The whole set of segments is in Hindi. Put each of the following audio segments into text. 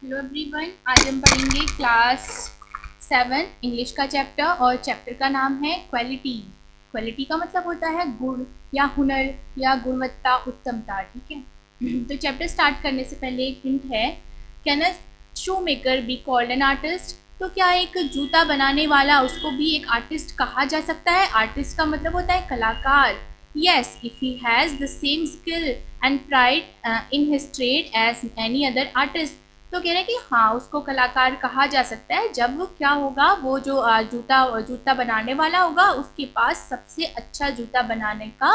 हेलो एवरीवन, आज हम पढ़ेंगे क्लास 7 इंग्लिश का चैप्टर और चैप्टर का नाम है क्वालिटी। क्वालिटी का मतलब होता है गुण या हुनर या गुणवत्ता, उत्तमता। ठीक है। तो चैप्टर स्टार्ट करने से पहले एक हिंट है। Can a shoe maker be called an artist? तो क्या एक जूता बनाने वाला, उसको भी एक आर्टिस्ट कहा जा सकता है? आर्टिस्ट का मतलब होता है कलाकार। Yes, if he has the same skill and pride in his trade as any other artist. तो कह रहे हैं कि हाँ, उसको कलाकार कहा जा सकता है जब वो क्या होगा, वो जो जूता बनाने वाला होगा उसके पास सबसे अच्छा जूता बनाने का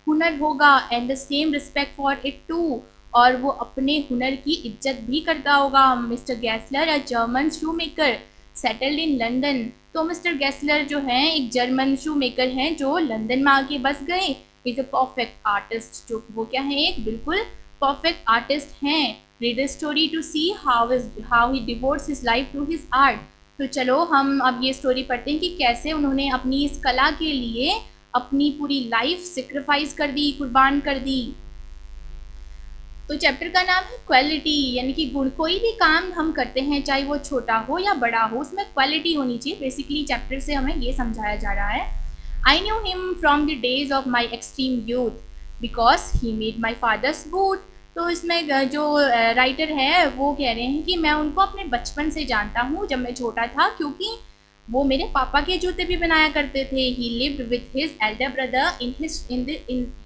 हुनर होगा, and the same respect for it too, और वो अपने हुनर की इज्जत भी करता होगा। Mister Gessler a German shoe maker settled in London. तो मिस्टर गैसलर जो हैं एक जर्मन शू मेकर हैं जो लंदन में आके बस गए। इज अ परफेक्ट आर्टिस्ट, जो वो क्या है, एक बिल्कुल परफेक्ट आर्टिस्ट हैं। Read the story to see how he devotes his life to his art. तो चलो हम अब ये स्टोरी पढ़ते हैं कि कैसे उन्होंने अपनी इस कला के लिए अपनी पूरी लाइफ सेक्रीफाइस कर दी, कुर्बान कर दी। तो चैप्टर का नाम है क्वालिटी, यानी कि गुण। कोई भी काम हम करते हैं, चाहे वो छोटा हो या बड़ा हो, उसमें क्वालिटी होनी चाहिए। बेसिकली चैप्टर से हमें ये समझाया जा रहा है। I knew him from the days of my extreme youth because he made my father's boot. तो इसमें जो राइटर है वो कह रहे हैं कि मैं उनको अपने बचपन से जानता हूँ, जब मैं छोटा था, क्योंकि वो मेरे पापा के जूते भी बनाया करते थे। ही lived with his Elder brother in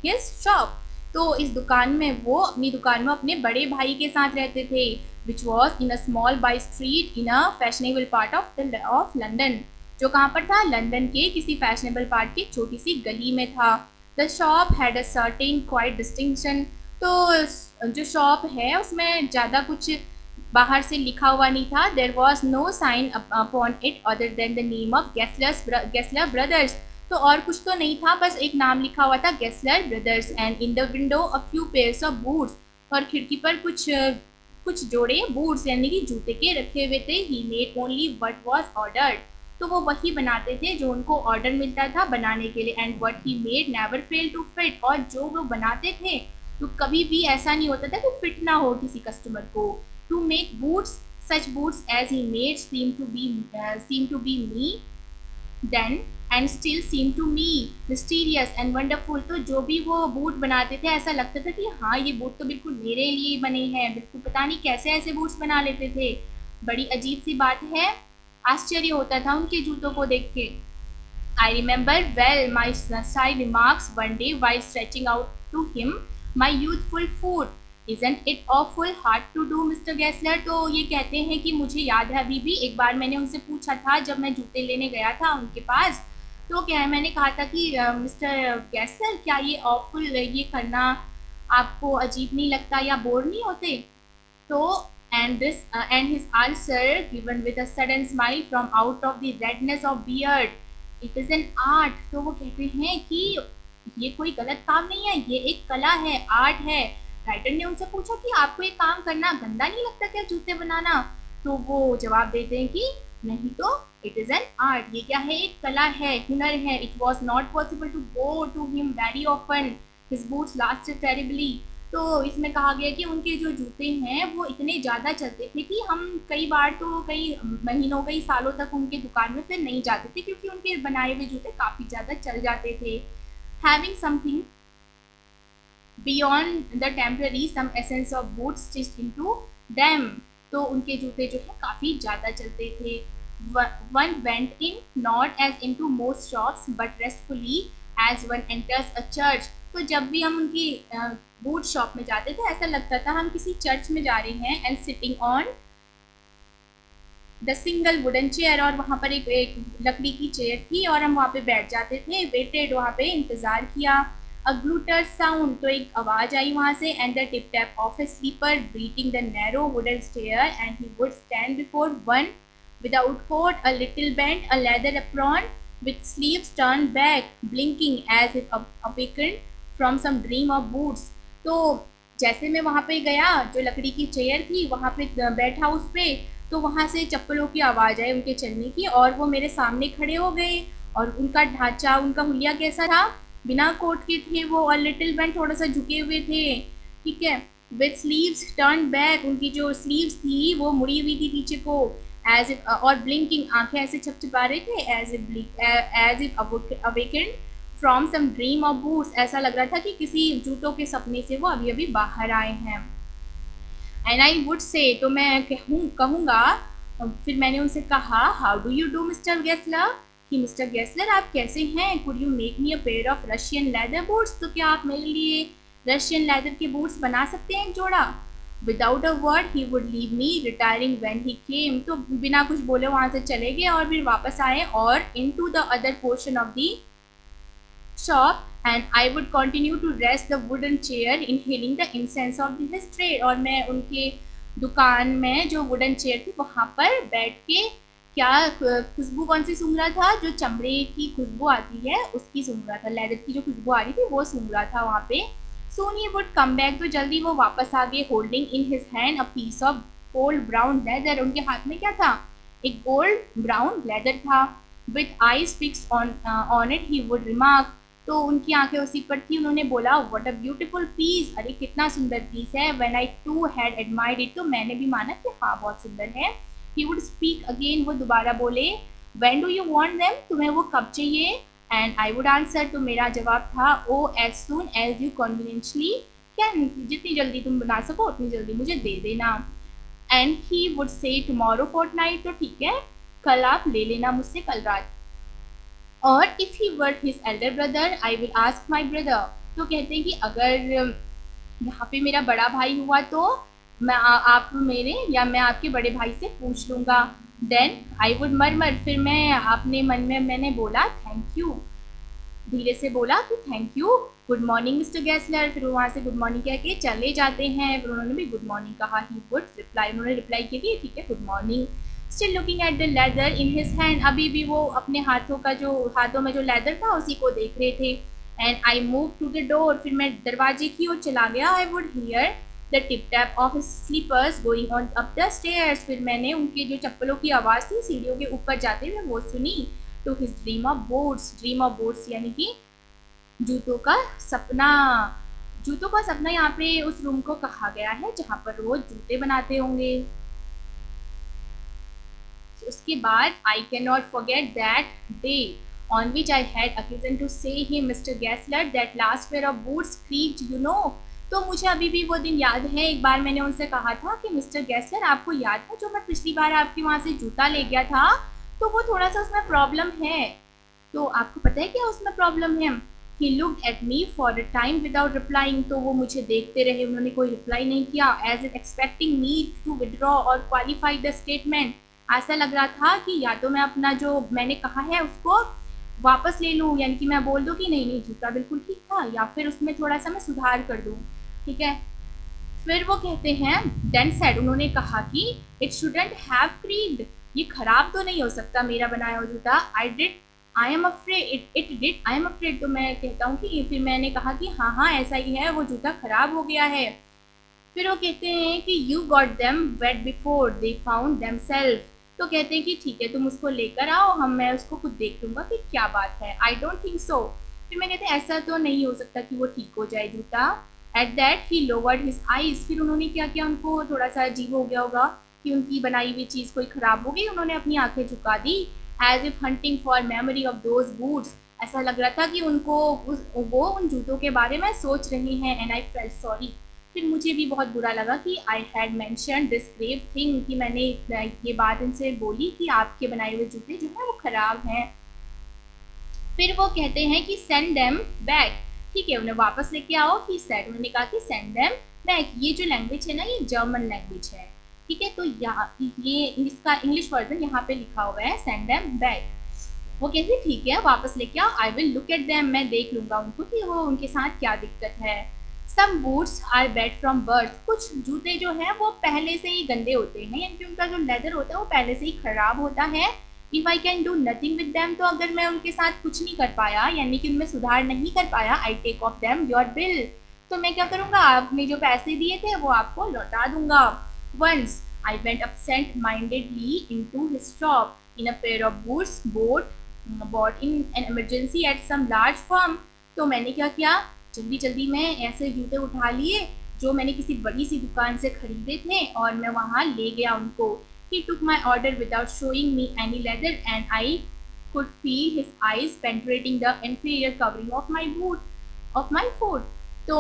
his shop. तो इस दुकान में, वो अपनी दुकान में अपने बड़े भाई के साथ रहते थे। Which was in a small by street in a fashionable part of London. जो कहाँ पर था? लंदन के किसी फैशनेबल पार्ट की छोटी सी गली में था। The shop had a certain quite distinction. तो जो शॉप है उसमें ज़्यादा कुछ बाहर से लिखा हुआ नहीं था। There was no sign upon it other than the name of Gessler brothers. तो और कुछ तो नहीं था, बस एक नाम लिखा हुआ था, Gessler brothers. And in the window a few pairs of boots. और खिड़की पर कुछ जोड़े बूट्स यानी कि जूते के रखे हुए थे। He made only what was ordered. तो वो वही बनाते थे जो उनको ऑर्डर मिलता था बनाने के लिए। And what he made never fail to fit. और जो वो बनाते थे तो कभी भी ऐसा नहीं होता था कि फिट ना हो किसी कस्टमर को। To make boots such boots as he made seem to be me then and still seem to me mysterious and wonderful। तो जो भी वो बूट बनाते थे ऐसा लगता था कि हाँ, ये बूट तो बिल्कुल मेरे लिए बने हैं। बिल्कुल पता नहीं कैसे ऐसे बूट्स बना लेते थे, बड़ी अजीब सी बात है। आश्चर्य होता था उनके जूतों को देख के। I remember well my side remarks one day while stretching out to him my youthful foot. Isn't it awful hard to do, Mr. Gessler? तो ये कहते हैं कि मुझे याद है अभी भी, एक बार मैंने उनसे पूछा था जब मैं जूते लेने गया था उनके पास। तो क्या है, मैंने कहा था कि मिस्टर गैसलर, क्या ये ऑफुल, ये करना आपको अजीब नहीं लगता या बोर नहीं होते? तो and his answer given with a sudden smile from out of the redness of beard, it is an art। तो वो कहते हैं कि ये कोई गलत काम नहीं है, ये एक कला है, आर्ट है। राइटर ने उनसे पूछा कि आपको ये काम करना गंदा नहीं लगता क्या, जूते बनाना? तो वो जवाब देते हैं कि नहीं तो, इट इज एन आर्ट, ये क्या है, एक कला है, हुनर है। It was not possible to go to him very often, his boots lasted terribly. तो इसमें कहा गया कि उनके जो जूते हैं वो इतने ज़्यादा चलते थे कि हम कई बार तो कई महीनों, कई सालों तक उनके दुकान में फिर नहीं जाते थे, क्योंकि उनके बनाए हुए जूते काफ़ी ज़्यादा चल जाते थे। Having something beyond the temporary some essence of boot stitched into them. तो उनके जूते जो है काफ़ी ज़्यादा चलते थे। One went in not as into most shops but restfully as one enters a church. तो जब भी हम उनकी बूट शॉप में जाते थे ऐसा लगता था हम किसी चर्च में जा रहे हैं। And sitting on the single wooden chair, और वहाँ पर एक लकड़ी की चेयर थी और हम वहाँ पे बैठ जाते थे। वेटेड, वहाँ पे इंतज़ार किया। अ ग्लूटर साउंड, तो एक आवाज़ आई वहाँ से। And the tip tap of a slipper beating the narrow wooden stair and he would stand before one without coat, a little bent, a leather apron with sleeves turned back, blinking as if awakened from some dream of boots। तो जैसे मैं वहाँ पे गया, जो लकड़ी की चेयर थी वहाँ पे बैठा उस पे, तो वहाँ से चप्पलों की आवाज़ आई उनके चलने की, और वो मेरे सामने खड़े हो गए। और उनका ढांचा, उनका हुलिया कैसा था? बिना कोट के थे वो, और लिटिल बेंट, थोड़ा सा झुके हुए थे। ठीक है। विथ स्लीव्स टर्न बैक, उनकी जो स्लीव्स थी वो मुड़ी हुई थी पीछे को, एज इफ, और ब्लिंकिंग, आंखें ऐसे छपछपा रहे थे, as if awakened from some dream of boots, ऐसा लग रहा था कि किसी जूतों के सपने से वो अभी अभी बाहर आए हैं। एंड आई वुड से, तो मैं कहूँगा, फिर मैंने उनसे कहा, how do you do mister Gessler, कि मिस्टर गेस्लर आप कैसे हैं, could you make me a pair of Russian leather boots, तो क्या आप मेरे लिए रशियन लेदर के बूट्स बना सकते हैं एक जोड़ा। Without a word he would leave me retiring when he came, तो बिना कुछ बोले वहाँ से चले गए और फिर वापस आए और into the other portion of the shop, and I would continue to rest the wooden chair inhaling the incense of his trade, और मैं उनके दुकान में जो वुडन चेयर थी वहाँ पर बैठ के क्या खुशबू कौन सी सूंघ रहा था, जो चमड़े की खुशबू आती है उसकी सूंघ रहा था, लेदर की जो खुशबू आ रही थी वो सूंघ रहा था वहाँ पे। Soon he would come back, तो जल्दी वो वापस आ गए, holding in his hand a piece of gold brown leather, उनके हाथ में क्या था, एक गोल्ड ब्राउन लेदर था। With eyes fixed on it he would remark, तो उनकी आंखें उसी पर थी, उन्होंने बोला, व्हाट अ ब्यूटीफुल पीस, अरे कितना सुंदर पीस है। When I too had admired it, तो मैंने भी माना कि हाँ बहुत सुंदर है। ही वुड स्पीक अगेन, वो दोबारा बोले, when do you want them, तुम्हें वो कब चाहिए। एंड आई वुड आंसर, तो मेरा जवाब था, oh as soon as you conveniently can, जितनी जल्दी तुम बना सको उतनी जल्दी मुझे दे देना। And he would say tomorrow fortnight, तो ठीक है कल आप ले लेना मुझसे, कल रात। और if he were his Elder brother I will ask my brother, तो कहते हैं कि अगर यहाँ पे मेरा बड़ा भाई हुआ तो आप मेरे या मैं आपके बड़े भाई से पूछ लूँगा। देन आई वुड मरमर, फिर मैं अपने मन में मैंने बोला थैंक यू, धीरे से बोला कि thank you, good morning mister Gessler, फिर वहाँ से गुड मॉर्निंग कह के चले जाते हैं। फिर उन्होंने भी गुड मॉर्निंग कहा, ही वुड रिप्लाई, उन्होंने रिप्लाई किया कि ठीक है good morning. Still looking at the leather in his hand, अभी भी वो अपने हाथों में जो लेदर था उसी को देख रहे थे। And I move to the door, फिर मैं दरवाजे की ओर चला गया। I would hear the tip tap of his slippers going on up the stairs, फिर मैंने उनके जो चप्पलों की आवाज़ थी सीढ़ियों के ऊपर जाते हुए वो सुनी। To his dream of boats यानी कि जूतों का सपना। जूतों का सपना यहाँ पे उस रूम को कहा गया है जहाँ पर रोज जूते बनाते होंगे। उसके बाद I can not forget that day on which I had occasion to say him, Mr. Gessler, that last pair of boots creaked, you know, तो मुझे अभी भी वो दिन याद है, एक बार मैंने उनसे कहा था कि मिस्टर गैसलर आपको याद है जो मैं पिछली बार आपके वहाँ से जूता ले गया था, तो वो थोड़ा सा उसमें प्रॉब्लम है। तो आपको पता है क्या उसमें प्रॉब्लम है। He looked at me for a time without replying, तो वो मुझे देखते रहे, उन्होंने कोई रिप्लाई नहीं किया। As in expecting me to withdraw or qualify the statement, ऐसा लग रहा था कि या तो मैं अपना जो मैंने कहा है उसको वापस ले लूँ, यानी कि मैं बोल दूँ कि नहीं नहीं जूता बिल्कुल ठीक था, या फिर उसमें थोड़ा सा मैं सुधार कर दूँ, ठीक है। फिर वो कहते हैं देन सेड, उन्होंने कहा कि इट शुडंट हैव क्रीक्ड, ये खराब तो नहीं हो सकता मेरा बनाया हुआ जूता। आई एम अफ्रेड, तो मैं कहता हूँ कि फिर मैंने कहा कि हाँ हाँ ऐसा ही है, वो जूता खराब हो गया है। फिर वो कहते हैं कि you got them wet before they found them self, तो कहते हैं कि ठीक है तुम उसको लेकर आओ, मैं उसको खुद देख लूँगा कि क्या बात है। आई डोंट थिंक सो, फिर मैं कहते हैं ऐसा तो नहीं हो सकता कि वो ठीक हो जाए जूता। At that he lowered his eyes, फिर उन्होंने क्या किया, उनको थोड़ा सा अजीब हो गया होगा कि उनकी बनाई हुई चीज़ कोई ख़राब हो गई, उन्होंने अपनी आंखें झुका दी। As if hunting for memory of those boots, ऐसा लग रहा था कि उनको वो उन जूतों के बारे में सोच रहे हैं। एंड आई फेल्ट सॉरी, फिर मुझे भी बहुत बुरा लगा कि I had mention this grave thing, कि मैंने ये बात इनसे बोली कि आपके बनाए हुए जूते जो हैं वो ख़राब हैं। फिर वो कहते हैं कि सेंड देम बैक, ठीक है उन्हें वापस लेके आओ। ही सेड, उन्होंने कहा कि सेंड देम बैक, ये जो लैंग्वेज है ना ये जर्मन लैंग्वेज है, ठीक है। तो यहाँ ये इसका इंग्लिश वर्जन यहाँ पे लिखा हुआ है सेंड देम बैक। वो कहते हैं ठीक है वापस लेके आओ। I will look at them, मैं देख लूँगा उनको कि वो उनके साथ क्या दिक्कत है। Some boots are bad from birth, कुछ जूते जो हैं वो पहले से ही गंदे होते हैं, यानी कि उनका जो लेदर होता है वो पहले से ही ख़राब होता है। If I can do nothing with them, तो अगर मैं उनके साथ कुछ नहीं कर पाया, यानी कि उनमें सुधार नहीं कर पाया, I take off them your bill, तो मैं क्या करूँगा, आपने जो पैसे दिए थे वो आपको लौटा दूंगा। Once I went absent mindedly into his shop in a pair of boots bought in an emergency at some large firm, तो मैंने क्या किया, जल्दी जल्दी में ऐसे जूते उठा लिए जो मैंने किसी बड़ी सी दुकान से खरीदे थे और मैं वहाँ ले गया उनको. He took my order without showing me any leather and I could feel his eyes penetrating the inferior covering of my food. तो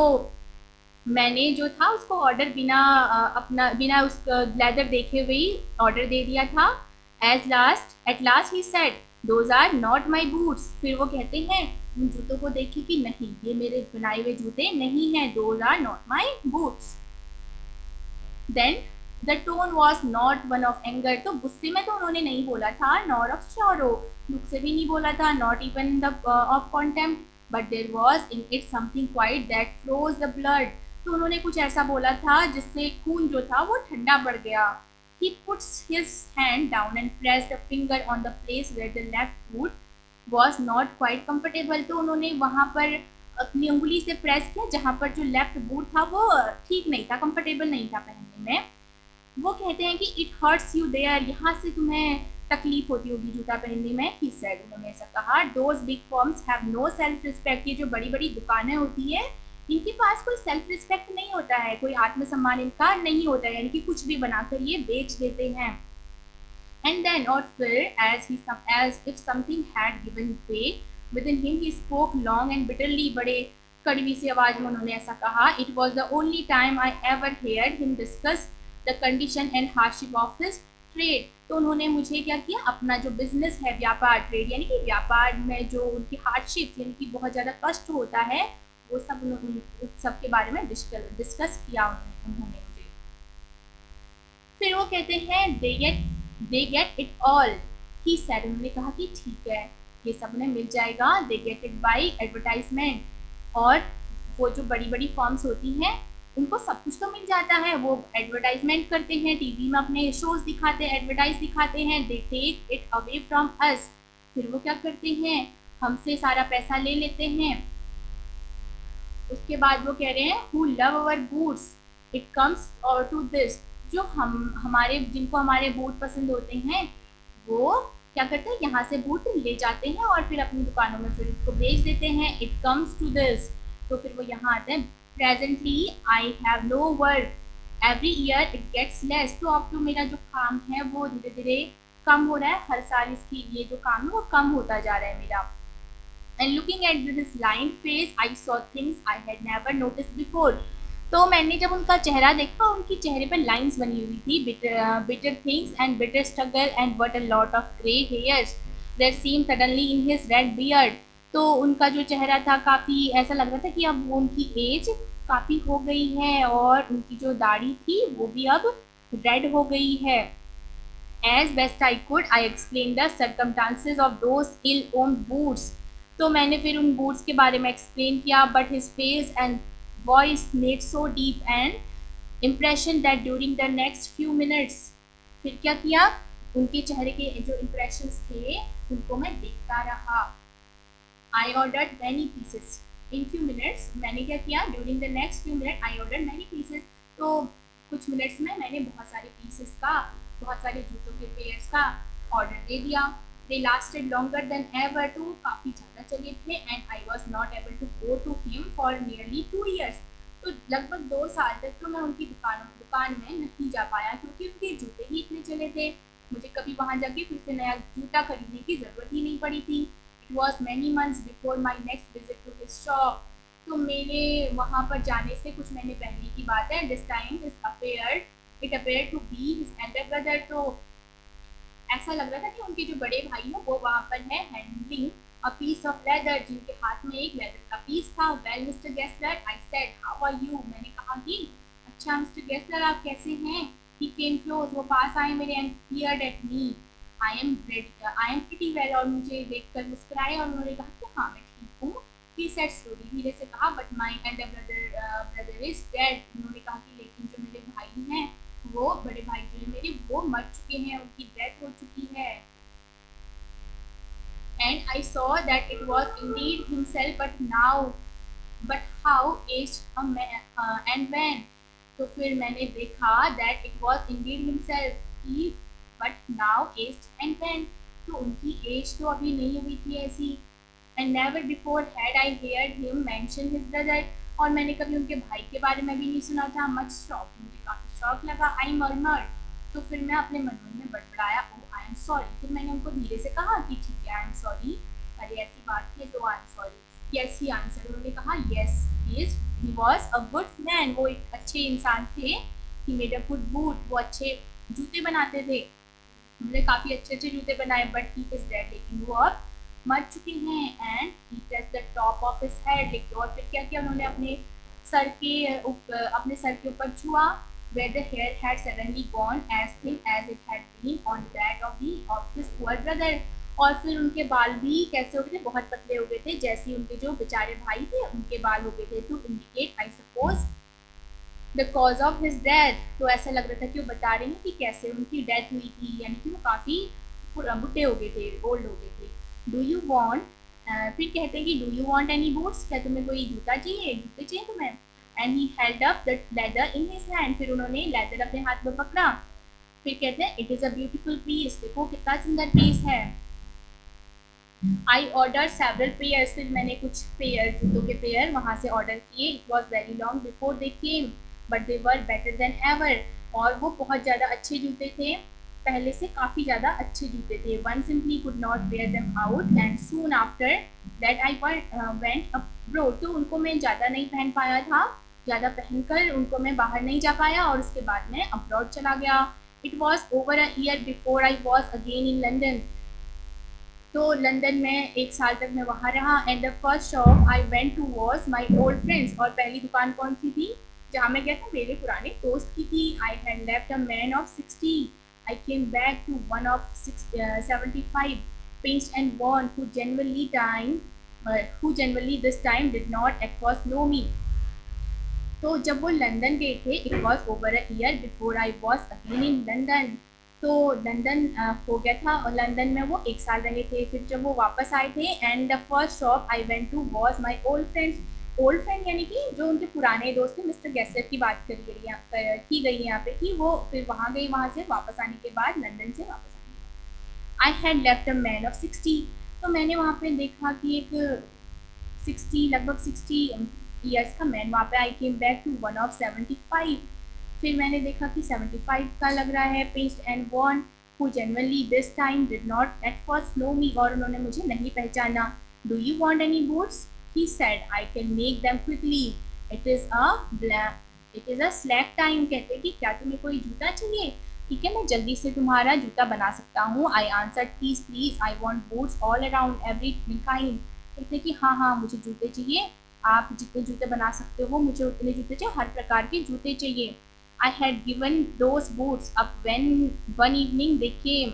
मैंने जो था उसको ऑर्डर बिना उस लेदर देखे हुए ही ऑर्डर दे दिया था. At last he said those are not my boots. फिर वो कहते हैं उन जूतों को देखे कि नहीं, ये मेरे बनाए हुए जूते नहीं हैं, those are not my boots. Then the tone was not one of anger. तो गुस्से में तो उन्होंने नहीं बोला था, नॉर ऑफ शॉरो, दुख से भी नहीं बोला था, not even the of contempt, but there was in it something quite that froze the blood. तो उन्होंने कुछ ऐसा बोला था जिससे खून जो था वो ठंडा पड़ गया. He puts his hand down and pressed a finger on the place where the left foot was not quite comfortable. तो उन्होंने वहाँ पर अपनी उंगली से प्रेस किया जहाँ पर जो लेफ्ट बूट था वो ठीक नहीं था, कंफर्टेबल नहीं था पहनने में. वो कहते हैं कि इट हर्ट्स यू देयर, यहाँ से तुम्हें तकलीफ होती होगी जूता पहनने में. ही सेड, उन्होंने ऐसा कहा. Those big firms have no self respect. ये जो बड़ी बड़ी दुकानें होती है इनके पास कोई सेल्फ रिस्पेक्ट नहीं होता है, कोई आत्मसम्मान इनका नहीं होता है, यानी कि कुछ भी बनाकर ये बेच देते हैं. एंड देन और फिर as if something had given way within him he spoke long and bitterly. बड़े कड़वी सी आवाज में उन्होंने ऐसा कहा. It was the only time I ever heard him discuss the condition and hardship of his trade. तो उन्होंने मुझे क्या किया, अपना जो बिजनेस है, व्यापार, ट्रेड यानी कि व्यापार में जो उनकी हार्डशिप यानी कि बहुत ज़्यादा कष्ट होता है वो सब के बारे में डिस्कस किया उन्होंने मुझे. फिर वो कहते हैं they get it all. He said, उन्होंने कहा कि ठीक है ये सब उन्हें मिल जाएगा. They get it by advertisement. और वो जो बड़ी बड़ी फॉर्म्स होती हैं उनको सब कुछ तो मिल जाता है, वो एडवर्टाइजमेंट करते हैं, टीवी में अपने शोज दिखाते हैं, एडवर्टाइज दिखाते हैं. They take it away from us. फिर वो क्या करते हैं, हमसे सारा पैसा ले लेते हैं. उसके बाद वो कह रहे हैं who love our boots it comes to this. जो जिनको हमारे बूट पसंद होते हैं वो क्या करते हैं, यहाँ से बूट ले जाते हैं और फिर अपनी दुकानों में फिर उसको बेच देते हैं. It comes to this. तो फिर वो यहाँ आते हैं. Presently I have no work, every year it gets less. तो अब तो मेरा जो काम है वो धीरे धीरे कम हो रहा है, हर साल इसकी ये जो काम है वो कम होता जा रहा है मेरा. And looking at his lined face, I saw things I had never noticed before. तो मैंने जब उनका चेहरा देखा, उनकी चेहरे पर लाइंस बनी हुई थी. bitter things and bitter struggle and what a lot of grey hairs that seemed suddenly in his red beard. तो उनका जो चेहरा था काफ़ी ऐसा लग रहा था कि अब उनकी एज काफ़ी हो गई है और उनकी जो दाढ़ी थी वो भी अब रेड हो गई है. As best I could, I explained the circumstances of those ill-omened boots. तो मैंने फिर उन बूट्स के बारे में एक्सप्लेन किया. But his face and voice made so deep and impression that during the next few minutes. फिर क्या किया, उनके चेहरे के जो इम्प्रेशंस थे उनको मैं देखता रहा. I ordered many pieces. In few minutes मैंने क्या किया, during the next few minute I ordered many pieces. तो कुछ मिनट्स में मैंने बहुत सारे पीसेस का, बहुत सारे जूतों के पेयर्स का ऑर्डर दे दिया. They lasted longer than ever. तो काफ़ी ज़्यादा चले थे. And I was not able to go to him for nearly 2 years. तो लगभग 2 साल तक तो मैं उनकी दुकान में नहीं जा पाया क्योंकि उनके जूते ही इतने चले थे. मुझे कभी वहाँ जाके फिर से नया जूता खरीदने की ज़रूरत ही नहीं पड़ी थी. It was many months before my next visit to his shop. तो मेरे वहाँ पर जाने से कुछ महीने पहले की बात है. This time it appeared to be his elder brother. तो ऐसा लग रहा था कि उनके जो बड़े भाई हैं वो वहाँ पर है handling a piece of leather, जिनके हाथ में एक लेदर का पीस था. Well mister Gessler, I said how are you. मैंने कहा कि अच्छा मिस्टर गेस्लर आप कैसे हैं. ही केम क्लोज, वो पास आए मेरे and peered at me. I am pretty well. और मुझे देखकर मुस्कुराए और उन्होंने कहा कि हाँ मैं ठीक हूँ. ही सेड स्लोली, धीरे से कहा but my elder brother is dead. उन्होंने कहा कि लेकिन जो मेरे भाई हैं वो बड़े भाई जो है मेरे वो मर चुके हैं, उनकी डेथ हो चुकी है. And I saw that it was indeed himself, but how aged a man and when. तो फिर मैंने देखा that it was indeed himself, he but now aged and when. तो उनकी एज तो अभी नहीं हुई थी ऐसी. And never before had I heard him mention his brother. और मैंने कभी उनके भाई के बारे में भी नहीं सुना था। मच शॉक, मुझे काफ़ी शौक लगा। आई मर्मर्ड, तो फिर मैं अपने मन में बड़बड़ाया, ओ आई एम सॉरी। फिर मैंने उनको धीरे से कहा कि ठीक है आई एम सॉरी, अरे ऐसी बात थी तो I am sorry. Yes he answer, उन्होंने कहा yes he was a good man, वो एक अच्छे इंसान थे। He made a good boot, वो अच्छे जूते बनाते थे, उन्होंने काफ़ी अच्छे अच्छे जूते बनाए। बट ही इज डेड, लेकिन वो अब मर चुके हैं। And he touch the top of his head, लेकिन और फिर क्या किया उन्होंने अपने सर के ऊपर छुआ। where the hair had suddenly gone as thin as it had been on that of his poor brother, और फिर उनके बाल भी कैसे हो गए थे, बहुत पतले हो गए थे, जैसे उनके जो बेचारे भाई थे उनके बाल हो गए थे। To indicate I suppose the cause of his death, तो ऐसा लग रहा था कि वो बता रही हैं कि कैसे उनकी डेथ हुई थी, यानी कि वो काफ़ी बुढ़े हो गए थे, ओल्ड हो गए थे। डू यू वॉन्ट, फिर कहते हैं कि do you want any boots, क्या तुम्हें कोई जूता चाहिए, जूते चाहिए तुम्हें। And he held up the leather in his hand, फिर उन्होंने लेदर अपने हाथ में पकड़ा। फिर कहते हैं it is a beautiful piece, देखो कितना सुंदर पीस है। आई ऑर्डर सेवरल पेयर्स, फिर मैंने कुछ पेयर, जूतों के पेयर वहाँ से ऑर्डर किए। It was very long before they came but they were better than ever, और वो बहुत ज़्यादा अच्छे जूते थे, पहले से काफ़ी ज़्यादा अच्छे जूते थे। One simply could not wear them out and soon after that I went abroad, तो उनको मैं ज़्यादा नहीं पहन पाया था, ज़्यादा पहनकर उनको मैं बाहर नहीं जा पाया, और उसके बाद मैं अब्रॉड चला गया। It was over a year before I was again in London, तो लंदन में एक साल तक मैं वहाँ रहा। And the first shop I went to was my old friends, और पहली दुकान कौन सी थी जहाँ मैं गया था, मेरे पुराने दोस्त की थी। I had left a man of 60, I came back to one of 75, pinched and worn, who genuinely this time did not at first know me। तो जब वो लंदन गए थे, it was over a year before I was again in London, तो लंदन हो गया था, और लंदन में वो एक साल रहे थे। फिर जब वो वापस आए थे, and the first shop I went to was my old friends, old friend यानी कि जो उनके पुराने दोस्त थे, मिस्टर गेस्लर की बात की गई यहाँ पे कि वो फिर वहाँ गई, वहाँ से वापस आने के बाद, लंदन से वापस आने के बाद। आई had left a man of 60, तो मैंने वहाँ पे देखा कि एक 60, लगभग 60 ईयर्स का मैन वहाँ पे। I came back to one of 75, फिर मैंने देखा कि 75 का लग रहा है, paste and worn, who genuinely this time did not at first know me, और उन्होंने मुझे नहीं पहचाना। Do you want any boots, he said I can make them quickly, it is a slack time, कहते हैं कि क्या तुम्हें कोई जूता चाहिए, ठीक है मैं जल्दी से तुम्हारा जूता बना सकता हूँ। I answer please please I want boots all around every kind, कहते कि हाँ हाँ मुझे जूते चाहिए, आप जितने जूते बना सकते हो मुझे उतने जूते चाहिए, हर प्रकार के जूते चाहिए। I had given those boots up when one evening they came,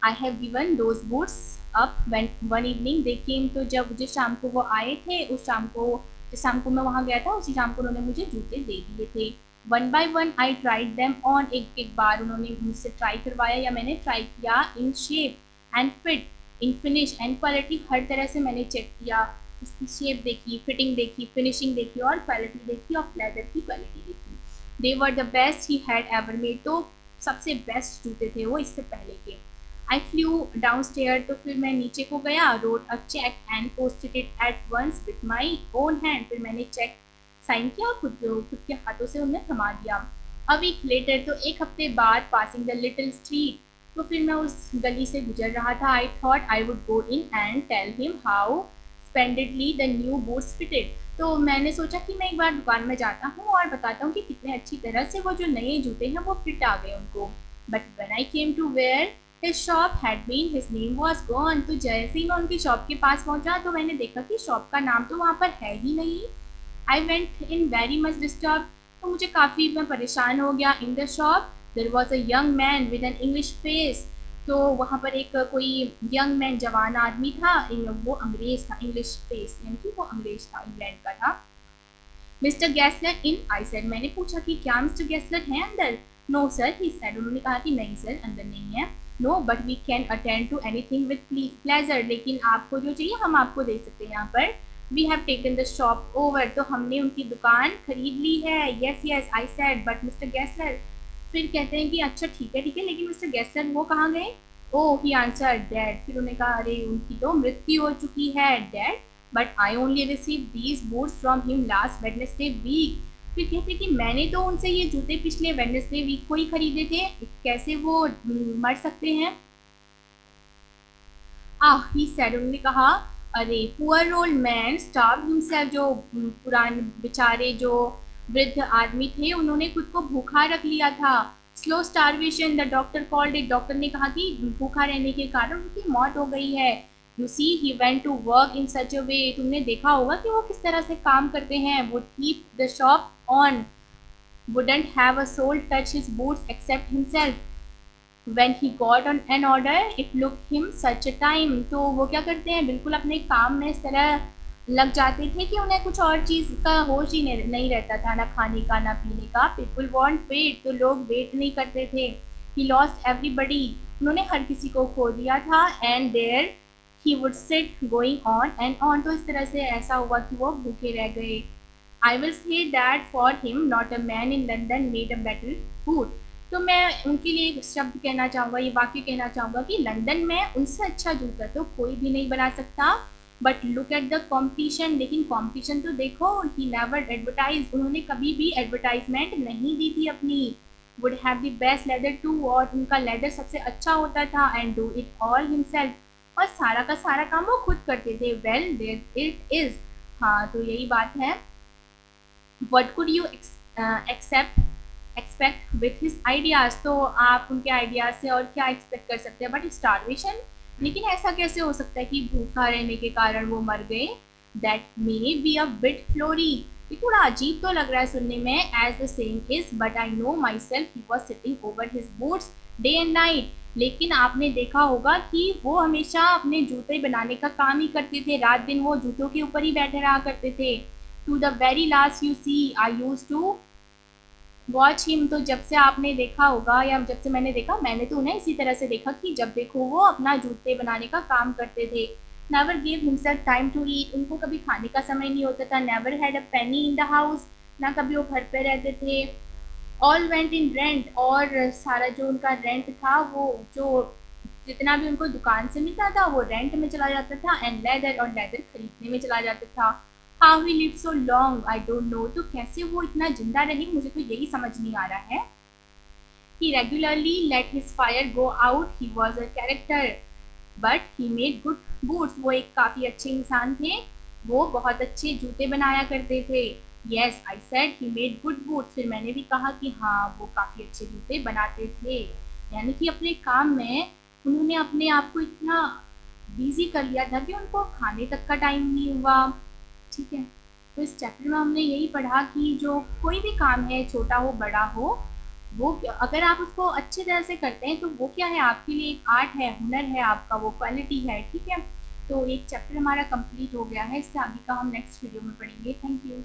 I have given those boots up when one evening they came, तो जब जिस शाम को वो आए थे, उस शाम को जिस शाम को मैं वहाँ गया था, उसी शाम को उन्होंने मुझे जूते दे दिए थे। One by one I tried them on, एक एक बार उन्होंने मुझसे ट्राई करवाया, या मैंने ट्राई किया। In shape and fit, in finish and quality, हर तरह से मैंने चेक किया, उसकी शेप देखी, फिटिंग देखी, फिनिशिंग देखी, और क्वालिटी देखी, और लेदर की क्वालिटी देखी। They were the best he had ever made, तो सबसे बेस्ट जूते थे वो इससे पहले के। आई फ्लू डाउन स्टेयर, तो फिर मैं नीचे को गया, wrote a cheque and posted it at once with my own hand, फिर मैंने चेक साइन किया और खुद के हाथों से उन्हें थमा दिया। अ वीक लेटर, तो एक हफ्ते बाद, पासिंग द लिटिल स्ट्रीट, तो फिर मैं उस गली से गुजर रहा था। I thought I would go in and tell him how splendidly the new boots fitted, तो मैंने सोचा कि मैं एक बार दुकान में जाता हूँ और बताता हूँ कि कितने अच्छी तरह से वो जो नए जूते हैं वो फिट आ गए उनको। But when I came to where his shop had been, his name was gone, तो जैसे ही मैं उनकी शॉप के पास पहुंचा तो मैंने देखा कि शॉप का नाम तो वहाँ पर है ही नहीं। I went in very much disturb, तो मुझे काफ़ी मैं परेशान हो गया। In the shop there was a young man with an English face, तो वहाँ पर एक कोई यंग मैन, जवान आदमी था, वो अंग्रेज था, इंग्लिश फेस यानी कि वो अंग्रेज था, इंग्लैंड का था। मिस्टर गैसलर इन, आई सेड, मैंने पूछा कि क्या मिस्टर गैसलर हैं अंदर। नो सर, ही सेड, उन्होंने कहा कि नहीं सर अंदर नहीं है। No but we can attend to anything with pleasure, लेकिन आपको जो चाहिए हम आपको दे सकते हैं यहाँ पर। We have taken the shop over, तो हमने उनकी दुकान खरीद ली है। Yes yes I said, but mister Gessler, फिर कहते हैं कि अच्छा ठीक है, लेकिन मिस्टर गैसलर वो कहाँ गए। ओह ही आंसर डेड, फिर उन्होंने कहा अरे उनकी तो मृत्यु हो चुकी है। Dead, but I only receive these boots from him last Wednesday week. फिर कहते कि मैंने तो उनसे ये जूते पिछले वेडनेसडे वीक को ही खरीदे थे, कैसे वो मर सकते हैं। ही सैड, उन्होंने कहा, अरे poor old man starve himself, जो पुराने बेचारे जो वृद्ध आदमी थे उन्होंने खुद को भूखा रख लिया था। Slow starvation the doctor called it, doctor ने कहा कि भूखा रहने के कारण उनकी मौत हो गई है। You see he went to work in such a way, तुमने देखा होगा कि वो किस तरह से काम करते हैं। Would keep the shop on, wouldn't have a soul touch his boots except himself. When he got on an order, it took him such a time. तो वो क्या करते हैं, बिल्कुल अपने काम में इस तरह लग जाते थे कि उन्हें कुछ और चीज़ का होश ही नहीं रहता था, ना खाने का ना पीने का। People want wait, तो लोग वेट नहीं करते थे। He lost everybody, उन्होंने हर किसी को खो दिया था। And there he would sit going on and on, तो इस तरह से ऐसा हुआ कि वो भूखे रह गए। I will say that for him not a man in London made a better food. तो मैं उनके लिए एक शब्द कहना चाहूँगा, ये वाक्य कहना चाहूँगा कि लंदन में उनसे अच्छा जूता तो कोई भी नहीं बना सकता। But look at the competition, लेकिन कॉम्पिटिशन तो देखो। ही नेवर एडवर्टाइज, उन्होंने कभी भी एडवर्टाइजमेंट नहीं दी थी अपनी। Would have the best leather too, और उनका लेदर सबसे अच्छा होता था। And do it all himself, और सारा का सारा काम वो खुद करते थे। वेल देयर इट इज, हाँ तो यही बात है। What could you expect with his ideas, तो आप उनके आइडियाज़ से और क्या एक्सपेक्ट कर सकते हैं। बट स्टारवेशन, लेकिन ऐसा कैसे हो सकता है कि भूखा रहने के कारण वो मर गए। That may be a bit flowery, ये थोड़ा अजीब तो लग रहा है सुनने में। As the saying is, but I know my self he was sitting over his boots day and night. लेकिन आपने देखा होगा कि वो हमेशा अपने जूते बनाने का काम ही करते थे, रात दिन वो जूतों के ऊपर ही बैठे रहा करते थे। To the very last you see I use to watch him, तो जब से आपने देखा होगा या जब से मैंने देखा, मैंने तो उन्हें इसी तरह से देखा कि जब देखो वो अपना जूते बनाने का काम करते थे। Never give himself time to eat, उनको कभी खाने का समय नहीं होता था। Never had a penny in the house, ना कभी वो घर पे रहते थे। ऑल वेंट इन रेंट, और सारा जो उनका रेंट था, वो जो जितना भी उनको दुकान से मिलता था वो रेंट में चला जाता था। एंड लेदर, और लेदर खरीदने में चला जाता था। How he live so long I don't know, तो कैसे वो इतना जिंदा रही, मुझे तो यही समझ नहीं आ रहा है। He regularly let his fire go out, he was a character but he made good boots, वो एक काफ़ी अच्छे इंसान थे, वो बहुत अच्छे जूते बनाया करते थे। Yes I said he made good boots, फिर मैंने भी कहा कि हाँ वो काफ़ी अच्छे जूते बनाते थे। यानी कि अपने काम में उन्होंने अपने आप को इतना बिजी कर लिया था कि उनको खाने तक का टाइम नहीं हुआ। ठीक है, तो इस चैप्टर में हमने यही पढ़ा कि जो कोई भी काम है, छोटा हो बड़ा हो, वो अगर आप उसको अच्छी तरह से करते हैं तो वो क्या है, आपके लिए एक आर्ट है, हुनर है आपका, वो क्वालिटी है। ठीक है, तो एक चैप्टर हमारा कंप्लीट हो गया है, इससे आगे का हम नेक्स्ट वीडियो में पढ़ेंगे। Thank you.